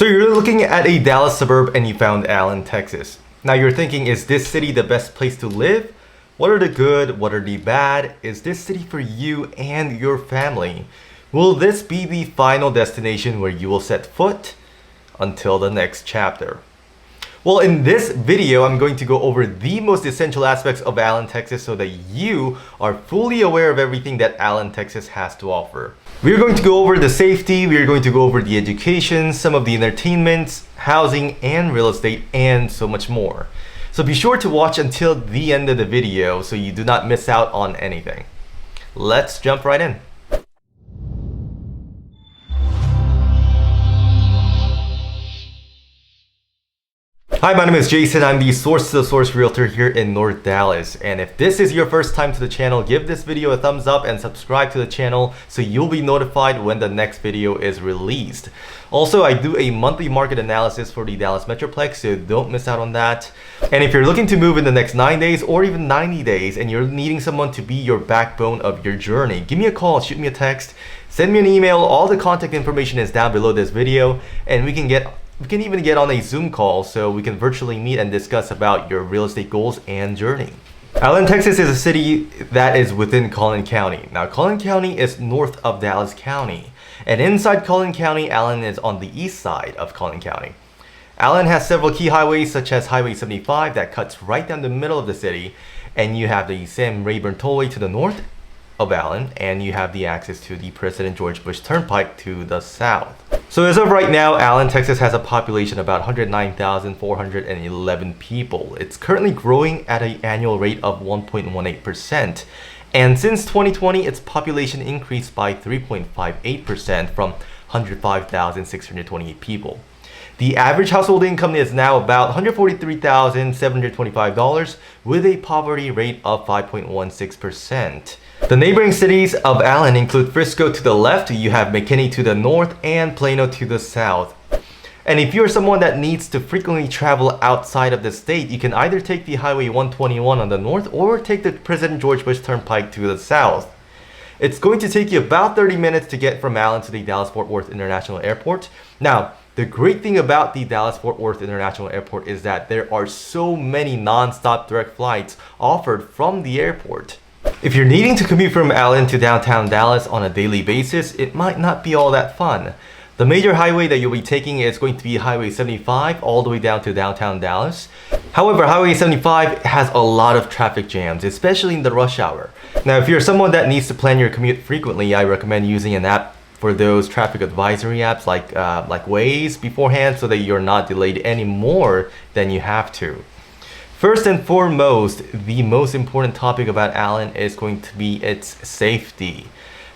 So you're looking at a Dallas suburb and you found Allen, Texas. Now you're thinking, is this city the best place to live? What are the good? What are the bad? Is this city for you and your family? Will this be the final destination where you will set foot? Until the next chapter. Well, in this video, I'm going to go over the most essential aspects of Allen, Texas so that you are fully aware of everything that Allen, Texas has to offer. We're going to go over the safety, we're going to go over the education, some of the entertainments, housing, and real estate, and so much more. So be sure to watch until the end of the video so you do not miss out on anything. Let's jump right in. Hi, my name is Jason. I'm the Source to the Source Realtor here in North Dallas. And if this is your first time to the channel, give this video a thumbs up and subscribe to the channel so you'll be notified when the next video is released. Also, I do a monthly market analysis for the Dallas Metroplex, so don't miss out on that. And if you're looking to move in the next 9 days or even 90 days and you're needing someone to be your backbone of your journey, give me a call, shoot me a text, send me an email. All the contact information is down below this video, and we can even get on a Zoom call so we can virtually meet and discuss about your real estate goals and journey. Allen, Texas is a city that is within Collin County. Now, Collin County is north of Dallas County. And inside Collin County, Allen is on the east side of Collin County. Allen has several key highways such as Highway 75 that cuts right down the middle of the city. And you have the Sam Rayburn Tollway to the north of Allen, and you have the access to the President George Bush Turnpike to the south. So as of right now, Allen, Texas has a population of about 109,411 people. It's currently growing at an annual rate of 1.18%. And since 2020, its population increased by 3.58% from 105,628 people. The average household income is now about $143,725 with a poverty rate of 5.16%. The neighboring cities of Allen include Frisco to the left, you have McKinney to the north, and Plano to the south. And if you're someone that needs to frequently travel outside of the state, you can either take the Highway 121 on the north or take the President George Bush Turnpike to the south. It's going to take you about 30 minutes to get from Allen to the Dallas-Fort Worth International Airport. Now, the great thing about the Dallas-Fort Worth International Airport is that there are so many non-stop direct flights offered from the airport. If you're needing to commute from Allen to downtown Dallas on a daily basis, it might not be all that fun. The major highway that you'll be taking is going to be Highway 75 all the way down to downtown Dallas. However, Highway 75 has a lot of traffic jams, especially in the rush hour. Now, if you're someone that needs to plan your commute frequently, I recommend using an app for those traffic advisory apps like Waze beforehand so that you're not delayed any more than you have to. First and foremost, the most important topic about Allen is going to be its safety.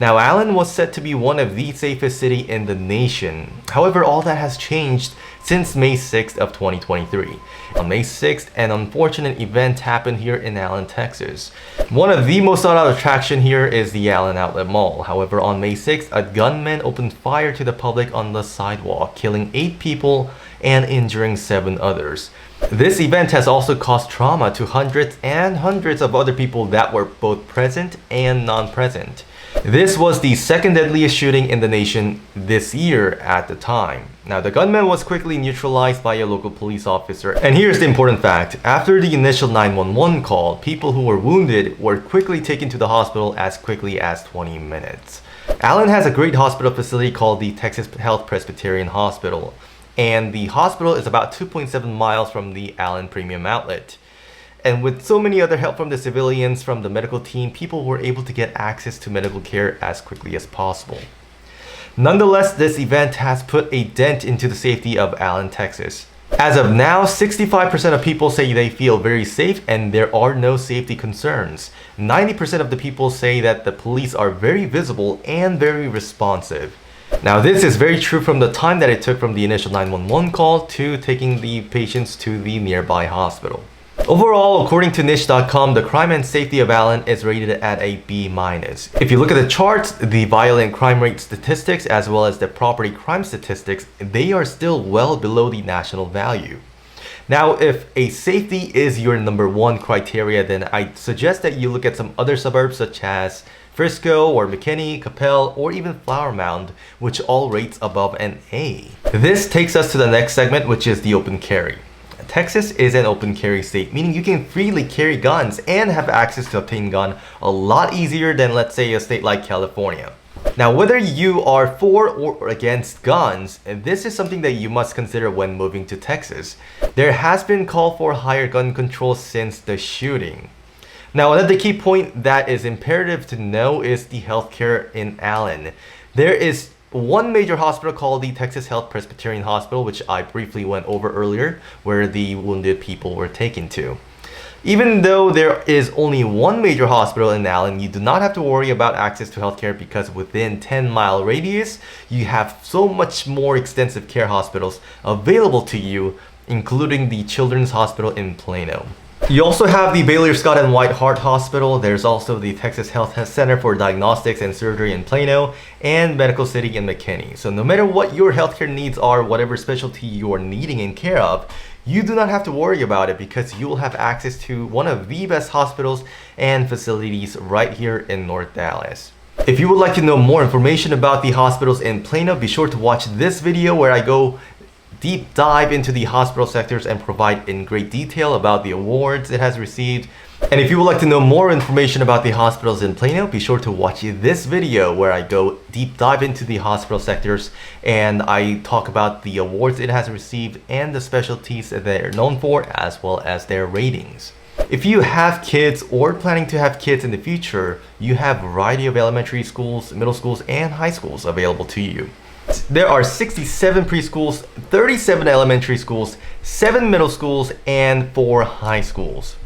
Now, Allen was said to be one of the safest cities in the nation. However, all that has changed since May 6th of 2023. On May 6th, an unfortunate event happened here in Allen, Texas. One of the most sought out attraction here is the Allen Outlet Mall. However, on May 6th, a gunman opened fire to the public on the sidewalk, killing 8 people and injuring 7 others. This event has also caused trauma to hundreds and hundreds of other people that were both present and non-present. This was the second deadliest shooting in the nation this year at the time. Now, the gunman was quickly neutralized by a local police officer. And here's the important fact. After the initial 911 call, people who were wounded were quickly taken to the hospital as quickly as 20 minutes. Allen has a great hospital facility called the Texas Health Presbyterian Hospital. And the hospital is about 2.7 miles from the Allen Premium Outlet. And with so many other help from the civilians, from the medical team, people were able to get access to medical care as quickly as possible. Nonetheless, this event has put a dent into the safety of Allen, Texas. As of now, 65% of people say they feel very safe and there are no safety concerns. 90% of the people say that the police are very visible and very responsive. Now, this is very true from the time that it took from the initial 911 call to taking the patients to the nearby hospital. Overall, according to niche.com, the crime and safety of Allen is rated at a B-. If you look at the charts, the violent crime rate statistics as well as the property crime statistics, they are still well below the national value. Now, if a safety is your #1 criteria, then I suggest that you look at some other suburbs such as Frisco or McKinney, Capel, or even Flower Mound, which all rates above an A. This takes us to the next segment, which is the open carry. Texas is an open carry state, meaning you can freely carry guns and have access to obtain gun a lot easier than, let's say, a state like California. Now, whether you are for or against guns, this is something that you must consider when moving to Texas. There has been call for higher gun control since the shooting. Now, another key point that is imperative to know is the healthcare in Allen. There is one major hospital called the Texas Health Presbyterian Hospital, which I briefly went over earlier, where the wounded people were taken to. Even though there is only one major hospital in Allen, you do not have to worry about access to healthcare because within 10-mile radius, you have so much more extensive care hospitals available to you, including the Children's Hospital in Plano. You also have the Baylor Scott and White Heart Hospital. There's also the Texas Health Center for Diagnostics and Surgery in Plano and Medical City in McKinney. So no matter what your healthcare needs are, whatever specialty you are needing and care of, you do not have to worry about it because you will have access to one of the best hospitals and facilities right here in North Dallas. If you would like to know more information about the hospitals in Plano, be sure to watch this video where I go deep dive into the hospital sectors and provide in great detail about the awards it has received. And if you would like to know more information about the hospitals in Plano, be sure to watch this video where I go deep dive into the hospital sectors and I talk about the awards it has received and the specialties that they're known for, as well as their ratings. If you have kids or planning to have kids in the future, you have a variety of elementary schools, middle schools, and high schools available to you. There are 67 preschools, 37 elementary schools, 7 middle schools, and 4 high schools.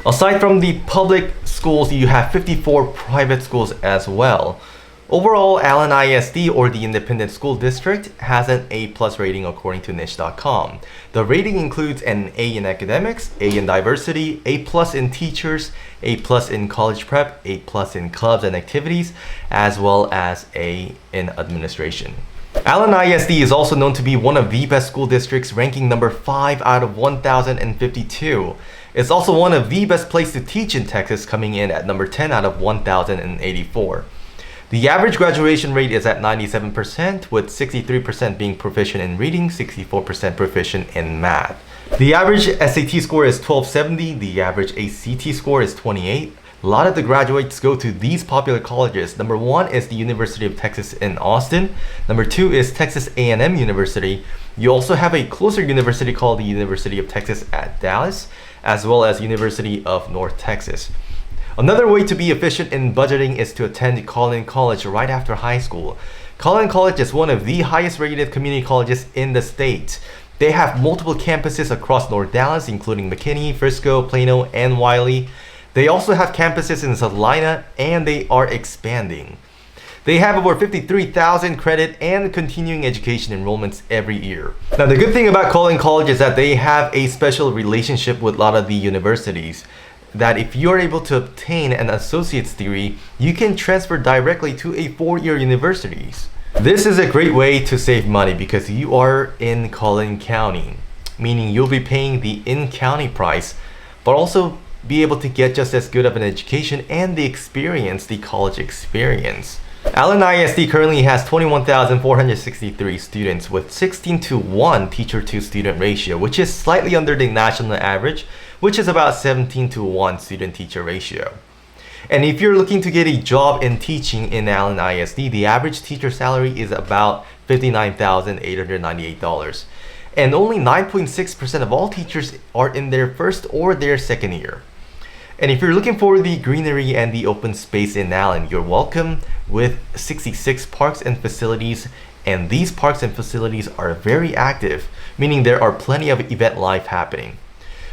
Aside from the public schools, you have 54 private schools as well. Overall, Allen ISD, or the Independent School District, has an A+ rating according to niche.com. The rating includes an A in academics, A in diversity, A+ in teachers, A+ in college prep, A+ in clubs and activities, as well as A in administration. Allen ISD is also known to be one of the best school districts, ranking number 5 out of 1,052. It's also one of the best places to teach in Texas, coming in at number 10 out of 1,084. The average graduation rate is at 97%, with 63% being proficient in reading, 64% proficient in math. The average SAT score is 1270, the average ACT score is 28. A lot of the graduates go to these popular colleges. Number 1 is the University of Texas in Austin. Number 2 is Texas A&M University. You also have a closer university called the University of Texas at Dallas, as well as University of North Texas. Another way to be efficient in budgeting is to attend Collin College right after high school. Collin College is one of the highest rated community colleges in the state. They have multiple campuses across North Dallas, including McKinney, Frisco, Plano, and Wiley. They also have campuses in Salina, and they are expanding. They have over 53,000 credit and continuing education enrollments every year. Now, the good thing about Collin College is that they have a special relationship with a lot of the universities, that if you're able to obtain an associate's degree, you can transfer directly to a 4-year universities. This is a great way to save money because you are in Collin County, meaning you'll be paying the in-county price, but also be able to get just as good of an education and the experience, the college experience. Allen ISD currently has 21,463 students with 16:1 teacher-to-student ratio, which is slightly under the national average, which is about 17:1 student-teacher ratio. And if you're looking to get a job in teaching in Allen ISD, the average teacher salary is about $59,898. And only 9.6% of all teachers are in their first or their second year. And if you're looking for the greenery and the open space in Allen, you're welcome with 66 parks and facilities. And these parks and facilities are very active, meaning there are plenty of event life happening.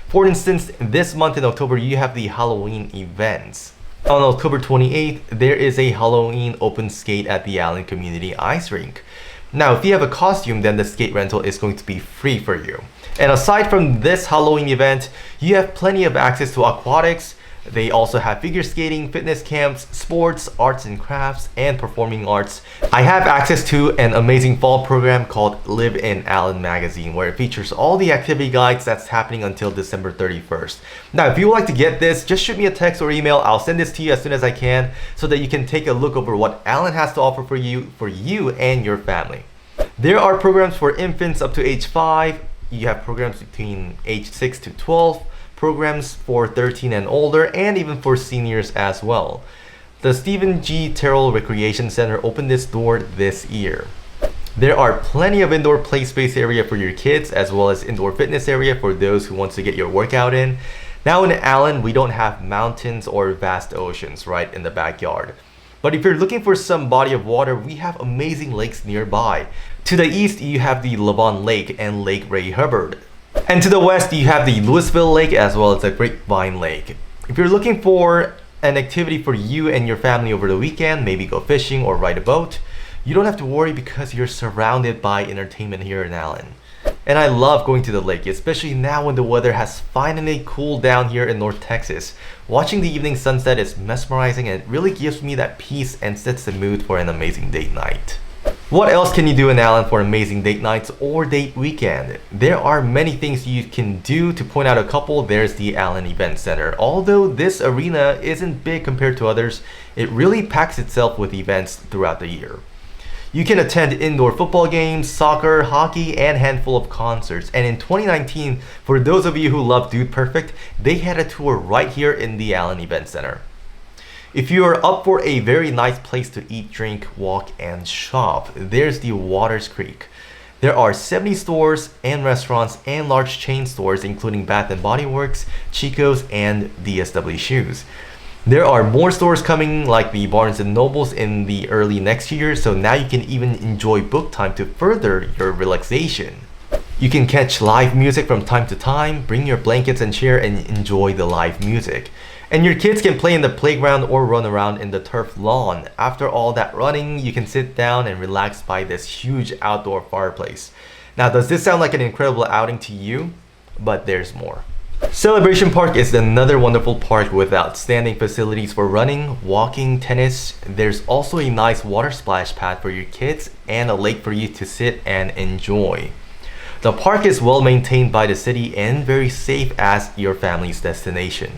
For instance, this month in October, you have the Halloween events. On October 28th, there is a Halloween open skate at the Allen Community Ice Rink. Now, if you have a costume, then the skate rental is going to be free for you. And aside from this Halloween event, you have plenty of access to aquatics, They also have figure skating, fitness camps, sports, arts and crafts, and performing arts. I have access to an amazing fall program called Live in Allen magazine, where it features all the activity guides that's happening until December 31st. Now, if you would like to get this, just shoot me a text or email. I'll send this to you as soon as I can so that you can take a look over what Allen has to offer for you and your family. There are programs for infants up to age 5. You have programs between age 6 to 12. Programs for 13 and older, and even for seniors as well. The Stephen G. Terrell Recreation Center opened its door this year. There are plenty of indoor play space area for your kids, as well as indoor fitness area for those who want to get your workout in. Now in Allen, we don't have mountains or vast oceans right in the backyard. But if you're looking for some body of water, we have amazing lakes nearby. To the east, you have the Lavon Lake and Lake Ray Hubbard. And to the west, you have the Louisville Lake as well as the Grapevine Lake. If you're looking for an activity for you and your family over the weekend, maybe go fishing or ride a boat, you don't have to worry because you're surrounded by entertainment here in Allen. And I love going to the lake, especially now when the weather has finally cooled down here in North Texas. Watching the evening sunset is mesmerizing, and it really gives me that peace and sets the mood for an amazing date night. What else can you do in Allen for amazing date nights or date weekend? There are many things you can do. To point out a couple, there's the Allen Event Center. Although this arena isn't big compared to others, it really packs itself with events throughout the year. You can attend indoor football games, soccer, hockey, and a handful of concerts. And in 2019, for those of you who love Dude Perfect, they had a tour right here in the Allen Event Center. If you are up for a very nice place to eat, drink, walk, and shop, there's the Waters Creek. There are 70 stores and restaurants and large chain stores including Bath & Body Works, Chico's, and DSW Shoes. There are more stores coming like the Barnes & Nobles in the early next year, so now you can even enjoy book time to further your relaxation. You can catch live music from time to time, bring your blankets and chair and enjoy the live music. And your kids can play in the playground or run around in the turf lawn. After all that running, you can sit down and relax by this huge outdoor fireplace. Now, does this sound like an incredible outing to you? But there's more. Celebration Park is another wonderful park with outstanding facilities for running, walking, tennis. There's also a nice water splash pad for your kids and a lake for you to sit and enjoy. The park is well maintained by the city and very safe as your family's destination.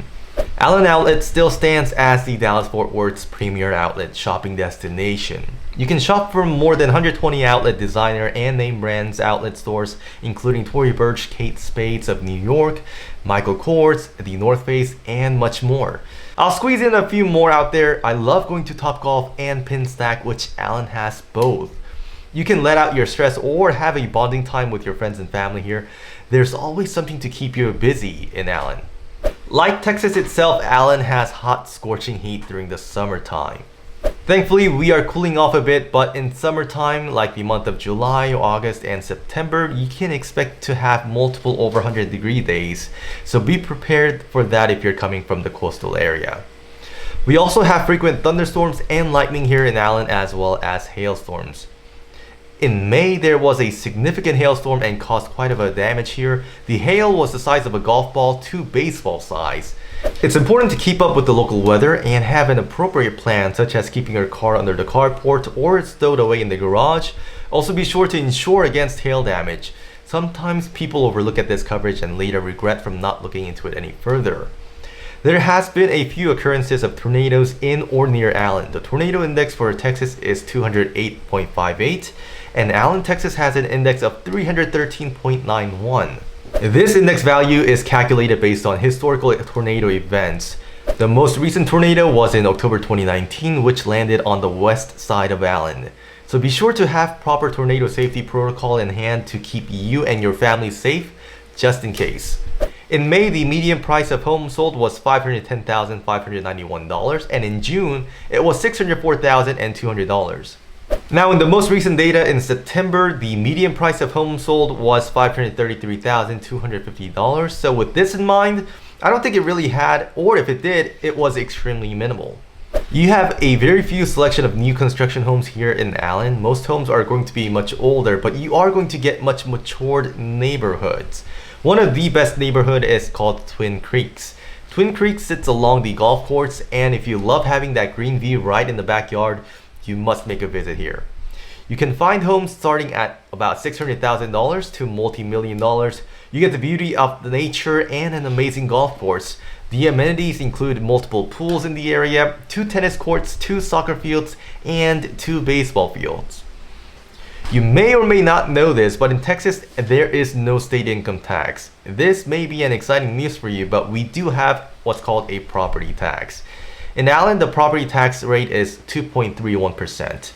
Allen Outlet still stands as the Dallas-Fort Worth's premier outlet shopping destination. You can shop from more than 120 outlet designer and name brands outlet stores, including Tory Burch, Kate Spades of New York, Michael Kors, the North Face, and much more. I'll squeeze in a few more out there. I love going to Topgolf and Pinstack, which Allen has both. You can let out your stress or have a bonding time with your friends and family here. There's always something to keep you busy in Allen. Like Texas itself, Allen has hot, scorching heat during the summertime. Thankfully, we are cooling off a bit, but in summertime, like the month of July, August, and September, you can expect to have multiple over 100-degree days, so be prepared for that if you're coming from the coastal area. We also have frequent thunderstorms and lightning here in Allen, as well as hailstorms. In May, there was a significant hailstorm and caused quite a bit of damage here. The hail was the size of a golf ball to baseball size. It's important to keep up with the local weather and have an appropriate plan, such as keeping your car under the carport or stowed away in the garage. Also be sure to insure against hail damage. Sometimes people overlook at this coverage and later regret from not looking into it any further. There has been a few occurrences of tornadoes in or near Allen. The tornado index for Texas is 208.58, and Allen, Texas has an index of 313.91. This index value is calculated based on historical tornado events. The most recent tornado was in October 2019, which landed on the west side of Allen. So be sure to have proper tornado safety protocol in hand to keep you and your family safe, just in case. In May, the median price of homes sold was $510,591, and in June, it was $604,200. Now, in the most recent data in September, the median price of homes sold was $533,250. So with this in mind, I don't think it really had, or if it did, it was extremely minimal. You have a very few selection of new construction homes here in Allen. Most homes are going to be much older, but you are going to get much matured neighborhoods. One of the best neighborhood is called Twin Creeks. Twin Creek sits along the golf course, and if you love having that green view right in the backyard, you must make a visit here. You can find homes starting at about $600,000 to multi-million dollars. You get the beauty of the nature and an amazing golf course. The amenities include multiple pools in the area, 2 tennis courts, 2 soccer fields, and 2 baseball fields. You may or may not know this, but in Texas, there is no state income tax. This may be an exciting news for you, but we do have what's called a property tax. In Allen, the property tax rate is 2.31%.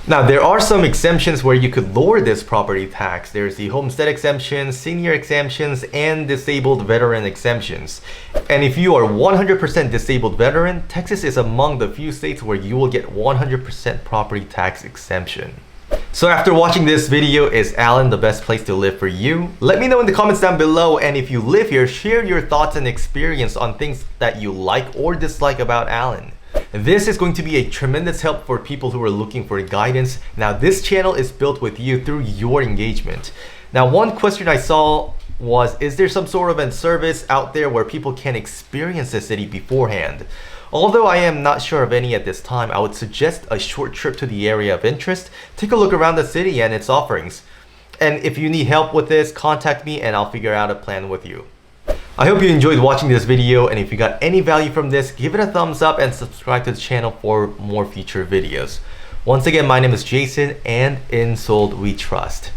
Now, there are some exemptions where you could lower this property tax. There's the homestead exemption, senior exemptions, and disabled veteran exemptions. And if you are 100% disabled veteran, Texas is among the few states where you will get 100% property tax exemption. So after watching this video, is Allen the best place to live for you? Let me know in the comments down below, and if you live here, share your thoughts and experience on things that you like or dislike about Allen. This is going to be a tremendous help for people who are looking for guidance. Now, this channel is built with you through your engagement. Now, one question I saw was, is there some sort of a service out there where people can experience the city beforehand? Although I am not sure of any at this time, I would suggest a short trip to the area of interest. Take a look around the city and its offerings. And if you need help with this, contact me and I'll figure out a plan with you. I hope you enjoyed watching this video, and if you got any value from this, give it a thumbs up and subscribe to the channel for more future videos. Once again, my name is Jason, and in Sold We Trust.